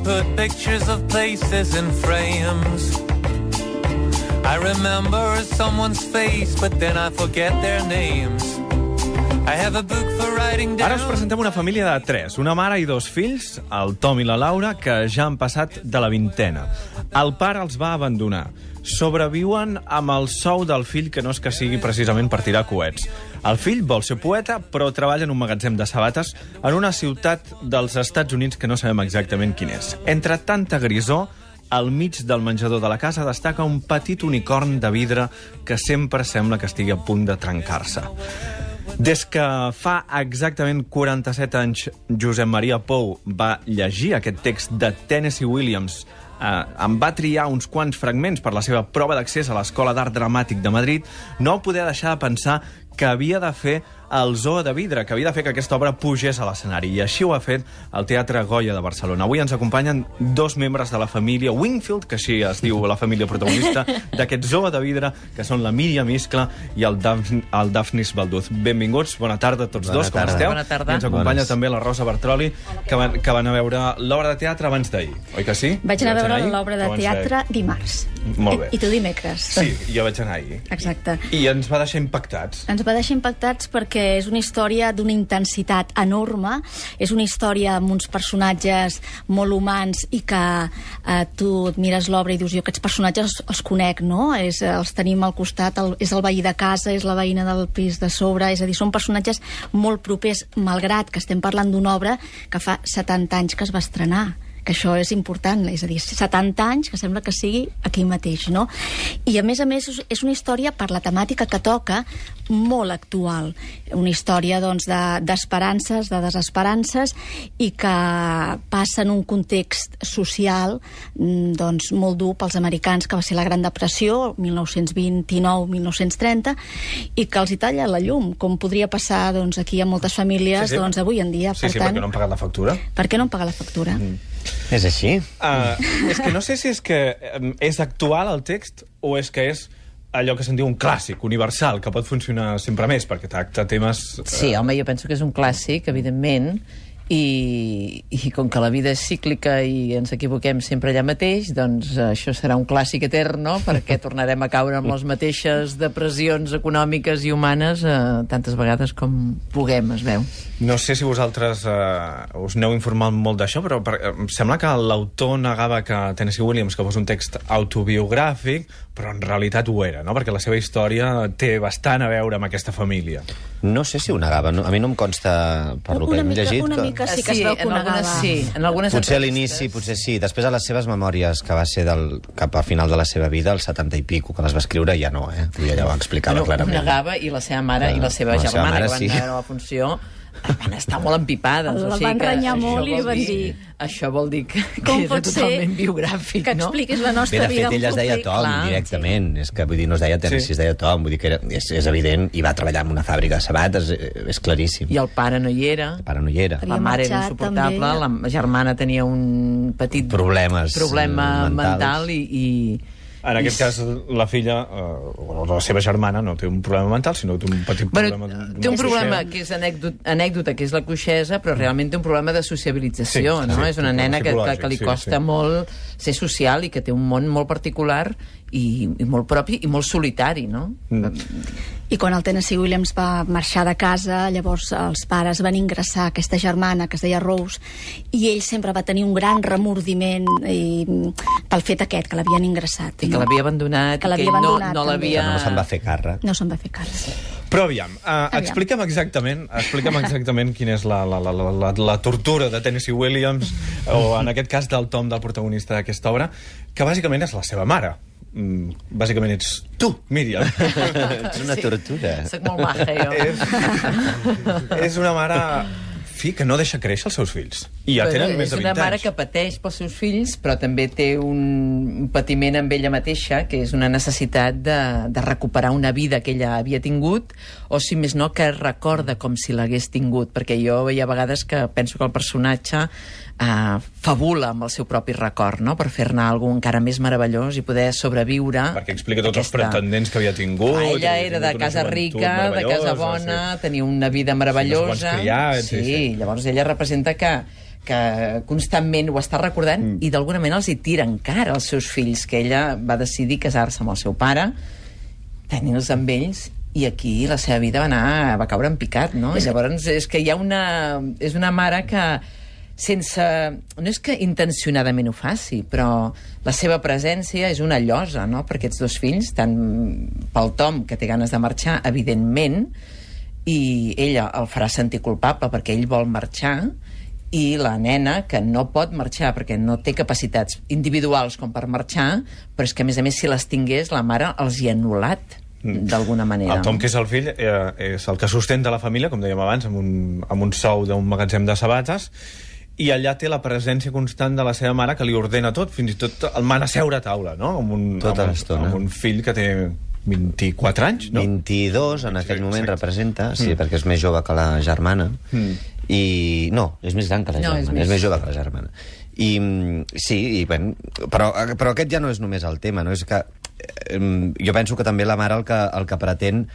put pictures of places in frames. I remember someone's face, but then I forget their names. I have a book for writing down... Ara us presentem una família de 3, una mare i 2 fills, el Tom i la Laura, que ja han passat de la vintena. El pare els va abandonar. Sobreviuen amb el sou del fill, que no és que sigui precisament per tirar coets. El fill vol ser poeta, però treballa en un magatzem de sabates en una ciutat dels Estats Units que no sabem exactament quin és. Entre tanta grisor, al mig del menjador de la casa destaca un petit unicorn de vidre que sempre sembla que estigui a punt de trencar-se. Des que fa exactament 47 anys Josep Maria Pou va llegir aquest text de Tennessee Williams, em va triar uns quants fragments per la seva prova d'accés a l'Escola d'Art Dramàtic de Madrid, no podia deixar de pensar que havia de fer el Zoo de Vidre, que havia de fer que aquesta obra pugés a l'escenari. I així ho ha fet el Teatre Goya de Barcelona. Avui ens acompanyen 2 membres de la família Wingfield, que així es diu la família protagonista d'aquest Zoo de Vidre, que són la Míriam Iscla i el Dafnis Balduz. Benvinguts, bona tarda a tots dos, com esteu? Bona tarda. I ens acompanya també la Rosa Bartroli, que van a veure l'obra de teatre abans d'ahir, oi que sí? Vaig anar a veure l'obra de teatre dimarts. Molt bé. I tu dimecres. Sí, jo vaig anar ahir. Exacte. I ens va deixar impactats. Ens va deixar impactats perquè és una història d'una intensitat enorme, és una història amb uns personatges molt humans i que tu et mires l'obra i dius, jo aquests personatges els conec, no? Els tenim al costat, és el veí de casa, és la veïna del pis de sobre, és a dir, són personatges molt propers, malgrat que estem parlant d'una obra que fa 70 anys que es va estrenar, que això és important, és a dir, 70 anys que sembla que sigui aquí mateix, no? I a més és una història per la temàtica que toca molt actual, una història doncs d'esperances, de desesperances, i que passa en un context social doncs molt dur pels americans, que va ser la Gran Depressió, 1929-1930, i que els hi talla la llum, com podria passar doncs aquí a moltes famílies doncs avui en dia. Sí, perquè no han pagat la factura. Per què no han pagat la factura? És així? És que no sé si és que és actual el text o és que és allò que se'n diu un clàssic, universal, que pot funcionar sempre més, perquè tracta temes... Sí, home, jo penso que és un clàssic, evidentment, i com que la vida és cíclica i ens equivoquem sempre allà mateix, doncs això serà un clàssic etern, no? Perquè tornarem a caure amb les mateixes depressions econòmiques i humanes tantes vegades com puguem, es veu. No sé si vosaltres us n'heu informat molt d'això, però em sembla que l'autor negava que Tennessee Williams que fos un text autobiogràfic, però en realitat ho era, no? Perquè la seva història té bastant a veure amb aquesta família. No sé si ho negava, a mi no em consta, per lo que hem llegit... Una mica sí que es veu que ho negava. Sí, en algunes potser a l'inici, potser sí. Després a les seves memòries, que va ser cap al final de la seva vida, als 70 i pico, que les va escriure, ja no, ja ho explicava clarament. Ho negava, i la seva mare i la seva germana, que van anar a la funció, van estar molt empipades. La van renyar molt i li van dir... Això vol dir que com era totalment biogràfic, que expliquis la nostra vida. De fet, ella es deia Tom, directament. És que, vull dir, no es deia Tennessee, es deia Tom. Vull dir que és evident, i va treballar en una fàbrica de sabates, és claríssim. I el pare no hi era. El pare no hi era. La mare era insuportable, la germana tenia un petit problema mental i en aquest cas, la filla, o la seva germana, no té un problema mental, sinó que té un petit problema... Té un problema que és anècdota, que és la coixesa, però realment té un problema de sociabilització, no? És una nena que li costa molt ser social i que té un món molt particular i molt propi i molt solitari, no? I quan el Tennessee Williams va marxar de casa, llavors els pares van ingressar aquesta germana, que es deia Rose, i ell sempre va tenir un gran remordiment pel fet aquest, que l'havien ingressat. I que l'havia abandonat, i que ell no l'havia... No se'n va fer càrrec. No se'n va fer càrrec. Però aviam, explica'm exactament quina és la tortura de Tennessee Williams, o en aquest cas del Tom, del protagonista d'aquesta obra, que bàsicament és la seva mare. Bàsicament ets tu, Míriam. És una tortura. Soc molt maja, jo. És una mare... fi que no deixa créixer els seus fills. I ja tenen més de 20 anys. És una mare que pateix pels seus fills, però també té un patiment amb ella mateixa, que és una necessitat de recuperar una vida que ella havia tingut, o si més no, que recorda com si l'hagués tingut, perquè jo hi ha vegades que penso que el personatge fabula amb el seu propi record, no? Per fer-ne alguna encara més meravellós i poder sobreviure. Perquè explica tots els pretendents que havia tingut. Ella era de casa rica, de casa bona, tenia una vida meravellosa. Criats, sí, llavors ella representa que que constantment ho està recordant i d'alguna manera els hi tira encara als seus fills, que ella va decidir casar-se amb el seu pare, tenir-los amb ells, i aquí la seva vida va caure en picat, no? Llavors és que hi ha és una mare que no és que intencionadament ho faci, però la seva presència és una llosa, no?, per aquests dos fills, tant pel Tom, que té ganes de marxar, evidentment, i ella el farà sentir culpable perquè ell vol marxar, i la nena, que no pot marxar perquè no té capacitats individuals com per marxar, però és que, a més, si les tingués, la mare els hi ha anul·lat d'alguna manera. El Tom, que és el fill, és el que sustenta la família, com dèiem abans, amb un sou d'un magatzem de sabates, i allà té la presència constant de la seva mare, que li ordena tot, fins i tot el mana a seure a taula, no? Tota l'estona. Amb un fill que té 24 anys, no? 22 en aquell moment representa, sí, perquè és més jove que la germana. I no, és més gran que la germana, és més jove que la germana. I sí, però aquest ja no és només el tema, no? És que jo penso que també la mare el que pretén,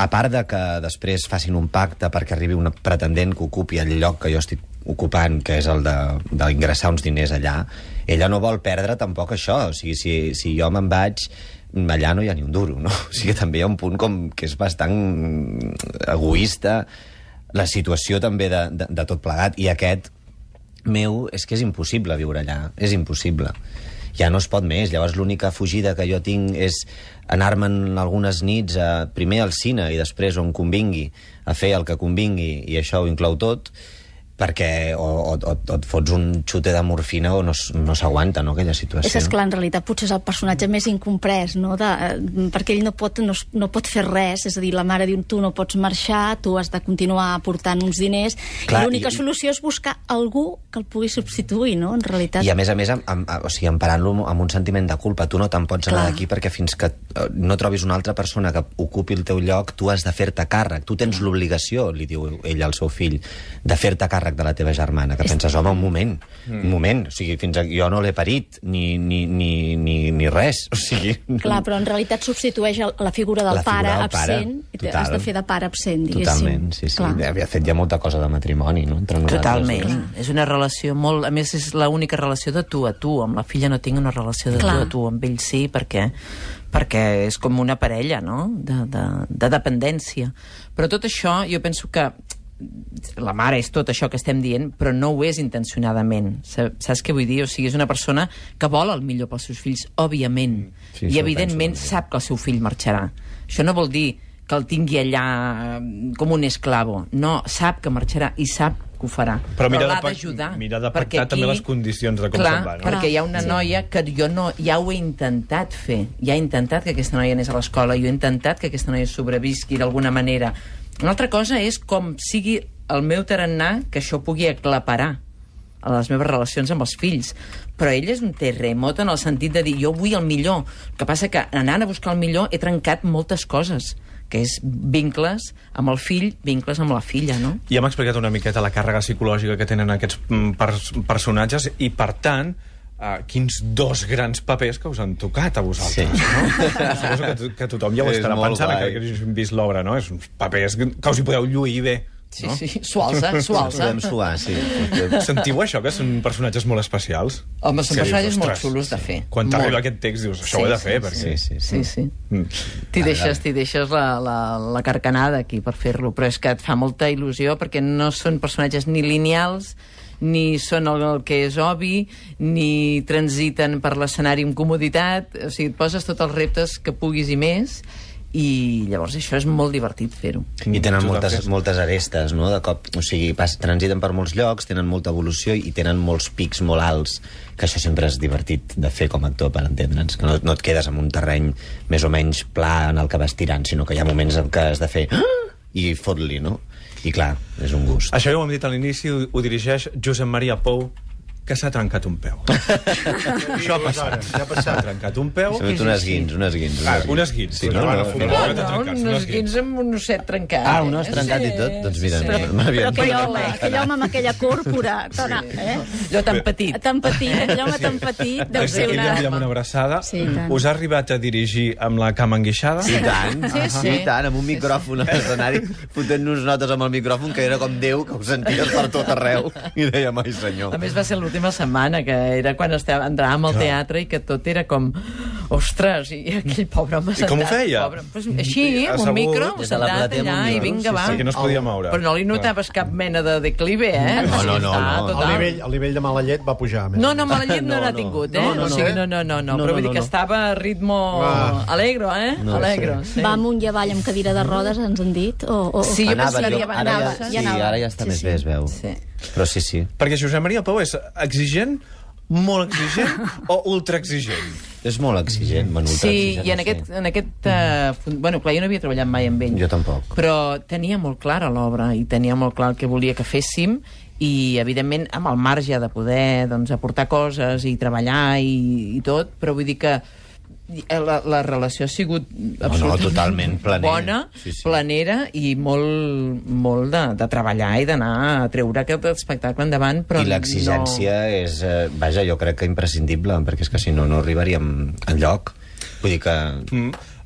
a part de que després facin un pacte perquè arribi un pretendent que ocupi el lloc que jo estic ocupant, que és el d'ingressar uns diners allà, ella no vol perdre tampoc això. O sigui, si jo me'n vaig, allà no hi ha ni un duro, no? O sigui, també hi ha un punt com que és bastant egoista la situació també de tot plegat, i aquest meu és que és impossible viure allà, és impossible. Ja no es pot més. Llavors l'única fugida que jo tinc és anar-me'n algunes nits primer al cine i després on convingui a fer el que convingui, i això ho inclou tot, perquè o et fots un xute de morfina o no s'aguanta, no, aquella situació. És clar, en realitat potser és el personatge més incomprès, no? Perquè ell no pot fer res, és a dir, la mare diu, tu no pots marxar, tu has de continuar aportant uns diners, clar, i l'única solució és buscar algú que el pugui substituir, no?, en realitat. I a més, o sigui, emparant-lo amb un sentiment de culpa. Tu no te'n pots anar d'aquí perquè fins que no trobis una altra persona que ocupi el teu lloc, tu has de fer-te càrrec. Tu tens l'obligació, li diu ell al seu fill, de fer-te càrrec de la teva germana, que penses, home, un moment, o sigui, fins jo no l'he parit, ni res, o sigui... Clar, però en realitat substitueix la figura del pare absent, i has de fer de pare absent, diguéssim. Totalment, sí. Havia fet ja molta cosa de matrimoni, no?, entre nosaltres. Totalment, és una relació molt... A més, és l'única relació de tu a tu, amb la filla no tinc una relació de tu a tu, amb ell sí, perquè és com una parella, no?, de dependència. Però tot això, jo penso que la mare és tot això que estem dient, però no ho és intencionadament. Saps què vull dir? O sigui, és una persona que vol el millor pels seus fills, òbviament. Sí, i evidentment sap que el seu fill marxarà. Això no vol dir que el tingui allà com un esclavo. No, sap que marxarà i sap que ho farà. Però l'ha d'ajudar. Mira de pactar també les condicions de com se'n va, no? Perquè hi ha una noia que jo ja ho he intentat fer. Ja he intentat que aquesta noia anés a l'escola, jo he intentat que aquesta noia sobrevisqui d'alguna manera. Una altra cosa és com sigui el meu tarannà que això pugui aclaparar a les meves relacions amb els fills. Però ell és un terremot en el sentit de dir, jo vull el millor. El que passa que anant a buscar el millor he trencat moltes coses, que és vincles amb el fill, vincles amb la filla, no? Ja m'ha explicat una miqueta la càrrega psicològica que tenen aquests personatges i, per tant, quins dos grans papers que us han tocat a vosaltres, no? Suposo que tothom ja ho estarà pensant, que hagin vist l'obra, no? És uns papers que us hi podeu lluir bé. Sí, sí, sualsa. Podem suar, sí. Sentiu això, que són personatges molt especials? Home, són personatges molt xulos de fer. Quan t'arriba aquest text dius, això ho he de fer, perquè... Sí. T'hi deixes la carcanada aquí per fer-lo, però és que et fa molta il·lusió perquè no són personatges ni lineals, ni són el que és obvi, ni transiten per l'escenari amb comoditat. O sigui, et poses tots els reptes que puguis i més, i llavors això és molt divertit fer-ho. I tenen moltes arestes, no?, de cop. O sigui, transiten per molts llocs, tenen molta evolució i tenen molts pics molt alts, que això sempre és divertit de fer com a actor, per entendre'ns, que no et quedes en un terreny més o menys pla en el que vas tirant, sinó que hi ha moments en què has de fer i fot-li, no? I clar, és un gust. Això ja ho hem dit a l'inici, ho dirigeix Josep Maria Pou, que s'ha trencat un peu. Això ha passat. S'ha trencat un peu. S'ha fet un esguins. Un esguins. Sí, no? Un esguins amb un osset trencat. Ah, un os trencat i tot? Doncs mira, però aquell home amb aquella còrpora, allò tan petit. Aquell home tan petit, deu ser una... Amb una abraçada. Us ha arribat a dirigir amb la cama enguixada? I tant, amb un micròfon a l'escenari, fotent-nos notes amb el micròfon, que era com Déu, que ho senties per tot arreu, i dèiem, ai senyor. A més, va ser l'última setmana, que era quan entràvem al teatre i que tot era com... Ostres, i aquell pobre home sentat. I com ho feia? Així, amb un micro, sentat allà, i vinga, va. Que no es podia moure. Però no li notaves cap mena de declive, eh? No. El nivell de mala llet va pujar. No, mala llet no n'ha tingut, eh? No. Però vull dir que estava a ritmo alegro, eh? Alegro. Va amunt i avall amb cadira de rodes, ens han dit? Sí, jo anava, pensaria que ara ja està més bé, es veu. Però sí. Perquè Josep Maria Pou és exigent, molt exigent o ultra exigent? És molt exigent, Sí, i en aquest... Bueno, clar, jo no havia treballat mai amb ell. Jo tampoc. Però tenia molt clara l'obra i tenia molt clar el que volia que féssim i, evidentment, amb el marge de poder aportar coses i treballar i tot, però vull dir que la relació ha sigut totalment bona, planera i molt de treballar i d'anar a treure aquest espectacle endavant. Però i l'exigència és, vaja, jo crec que imprescindible, perquè és que si no, no arribaríem enlloc. Vull dir que...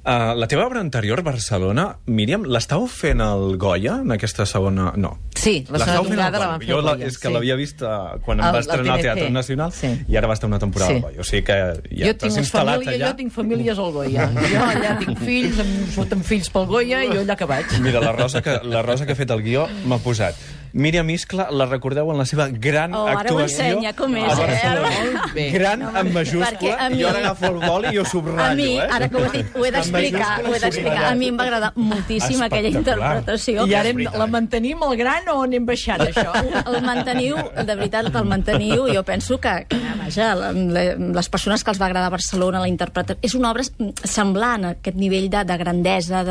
La teva obra anterior, Barcelona, Míriam, l'estàu fent el Goya en aquesta segona... No. Sí, la segona temporada la van fer el Goya. És que l'havia vist quan em va estrenar al Teatre Nacional i ara va estar una temporada al Goya. O sigui que ja t'has instal·lat allà. Jo tinc famílies al Goya. Jo allà tinc fills, em surten fills pel Goya i jo allà que vaig. Mira, la Rosa que ha fet el guió m'ha posat: Míriam Iscla, la recordeu en la seva gran actuació. Ara ho ensenya, com és, gran en majúscula, i jo ara agafo el boli i ho subratllo. A mi, ara que ho has dit, ho he d'explicar. A mi em va agradar moltíssim aquella interpretació. I ara la mantenim el gran o anem baixant, això? El manteniu, de veritat, el manteniu. Jo penso que vaja, les persones que els va agradar a Barcelona, la interpretació... És una obra semblant a aquest nivell de grandesa.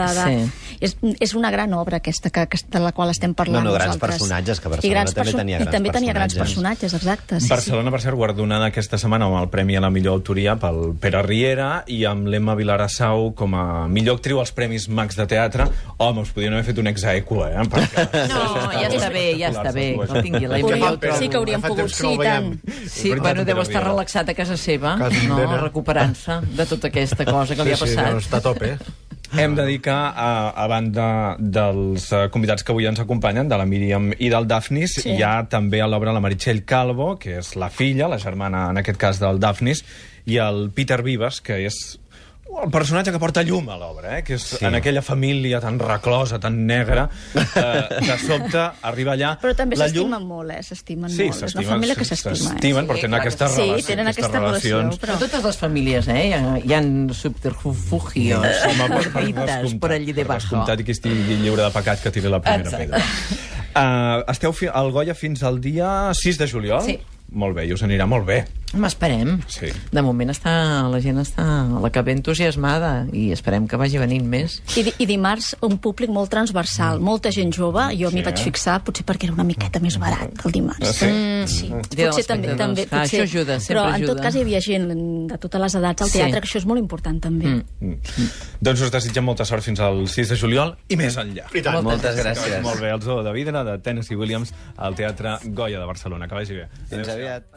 És una gran obra aquesta de la qual estem parlant nosaltres. Grans personatges, que Barcelona també tenia grans personatges, exacte. Barcelona, per cert, guardonada aquesta setmana amb el Premi a la millor autoria pel Pere Riera i amb l'Emma Vilarassau com a millor actriu als Premis Max de Teatre. Home, us podien haver fet un ex-aequo, eh? No, ja està bé, que el tingui l'Emma. Sí que hauríem pogut, sí, tant. Sí, bueno, deu estar relaxat a casa seva, recuperant-se de tota aquesta cosa que li ha passat. Sí, està a tope. Hem de dir que, a banda dels convidats que avui ens acompanyen, de la Míriam i del Dafnis, hi ha també a l'obra la Meritxell Calvo, que és la filla, la germana, en aquest cas, del Dafnis, i el Peter Vives, que és el personatge que porta llum a l'obra, que és en aquella família tan reclosa, tan negra, de sobte arriba allà... Però també s'estimen molt, s'estimen molt. És una família que s'estima. S'estimen, però tenen aquesta relació. Sí, tenen aquesta relació. Però totes les famílies, hi ha subterfugios, perritas por allí debajo. Comptat i qui estigui lliure de pecat que tiri la primera pedra. Esteu al Goya fins al dia 6 de juliol? Sí. Molt bé, i us anirà molt bé. Esperem. Sí. De moment la gent està la que ve entusiasmada i esperem que vagi venint més. I dimarts un públic molt transversal, molta gent jove. Jo m'hi vaig fixar, potser perquè era una miqueta més barat el dimarts. Sí. Potser també. Això ajuda, sempre ajuda. Però en tot cas hi havia gent de totes les edats al teatre, que això és molt important també. Doncs us desitgem molta sort fins al 6 de juliol i més enllà. Moltes gràcies. Molt bé, el Zoo de Vidre, de Tennessee Williams, al Teatre Goya de Barcelona. Que vagi bé. Fins aviat.